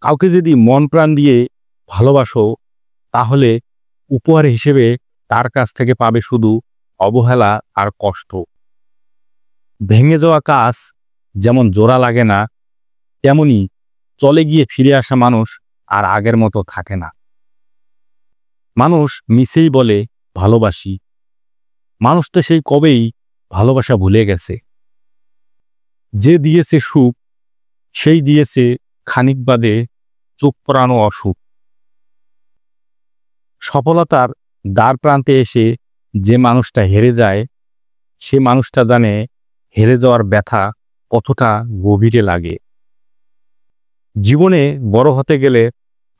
কাউকে যদি মন প্রাণ দিয়ে ভালোবাসো, তাহলে উপহার হিসেবে তার কাছ থেকে পাবে শুধু অবহেলা আর কষ্ট। ভেঙে যাওয়া কাজ যেমন জোড়া লাগে না, তেমনি চলে গিয়ে ফিরে আসা মানুষ আর আগের মতো থাকে না। মানুষ মিছেই বলে ভালোবাসি, মানুষ তো সেই কবেই ভালোবাসা ভুলে গেছে। যে দিয়েছে সুখ, সেই দিয়েছে খানিক বাদে চোখ পড়ানো অসুখ। সফলতার দ্বার প্রান্তে এসে যে মানুষটা হেরে যায়, সে মানুষটা জানে হেরে যাওয়ার ব্যথা কতটা গভীরে লাগে। জীবনে বড় হতে গেলে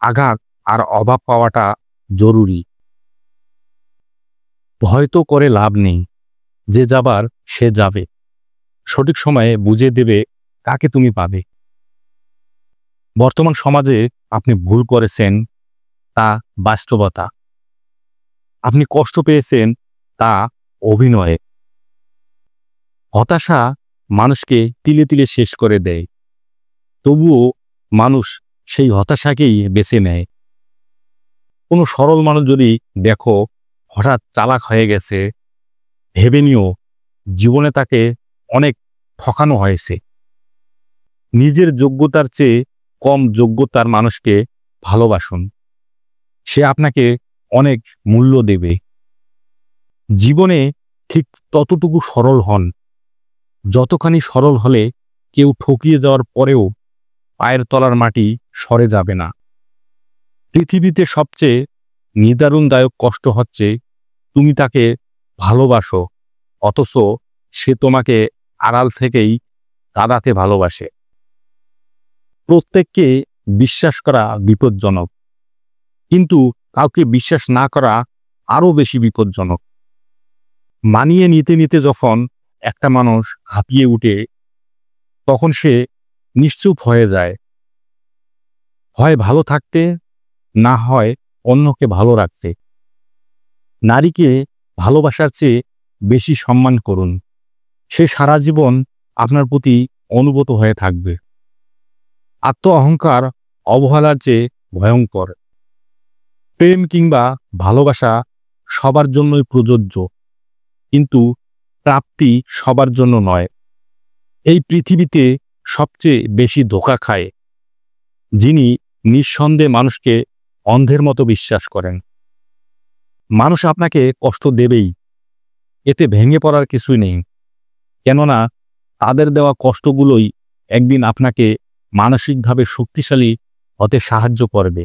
আঘাত আর অভাব পাওয়াটা জরুরি। ভয় তো করে লাভ নেই, যে যাবার সে যাবে, সঠিক সময়ে বুঝে দেবে কাকে তুমি পাবে। বর্তমান সমাজে আপনি ভুল করেছেন, তা বাস্তবতা। আপনি কষ্ট পেয়েছেন, তা অভিনয়ে। হতাশা মানুষকে তিলে তিলে শেষ করে দেয়, তবুও মানুষ সেই হতাশাকেই বেছে নেয়। কোনো সরল মানুষ যদি দেখো হঠাৎ চালাক হয়ে গেছে, ভেবে নিও জীবনে তাকে অনেক ঠকানো হয়েছে। নিজের যোগ্যতার চেয়ে কম যোগ্যতার মানুষকে ভালোবাসুন, সে আপনাকে অনেক মূল্য দেবে। জীবনে ঠিক ততটুকু সরল হন, যতখানি সরল হলে কেউ ঠকিয়ে যাওয়ার পরেও পায়ের তলার মাটি সরে যাবে না। পৃথিবীতে সবচেয়ে নিদারুণদায়ক কষ্ট হচ্ছে তুমি তাকে ভালোবাসো, অথচ সে তোমাকে আড়াল থেকেই কাঁদাতে ভালোবাসে। প্রত্যেককে বিশ্বাস করা বিপজ্জনক, কিন্তু কাউকে বিশ্বাস না করা আরও বেশি বিপজ্জনক। মানিয়ে নিতে নিতে যখন একটা মানুষ হাঁপিয়ে উঠে, তখন সে নিশ্চুপ হয়ে যায়। হয় ভালো থাকতে, না হয় অন্যকে ভালো রাখতে। নারীকে ভালোবাসার চেয়ে বেশি সম্মান করুন, সে সারা জীবন আপনার প্রতি অনুগত হয়ে থাকবে। আত্ম অহংকার অবহেলার চেয়ে ভয়ঙ্কর। প্রেম কিংবা ভালোবাসা সবার জন্যই প্রযোজ্য, কিন্তু প্রাপ্তি সবার জন্য নয়। এই পৃথিবীতে সবচেয়ে বেশি ধোঁকা খায় যিনি নিঃসন্দেহে মানুষকে অন্ধের মতো বিশ্বাস করেন। মানুষ আপনাকে কষ্ট দেবেই, এতে ভেঙে পড়ার কিছুই নেই, কেননা তাদের দেওয়া কষ্টগুলোই একদিন আপনাকে মানসিকভাবে শক্তিশালী হতে সাহায্য করবে।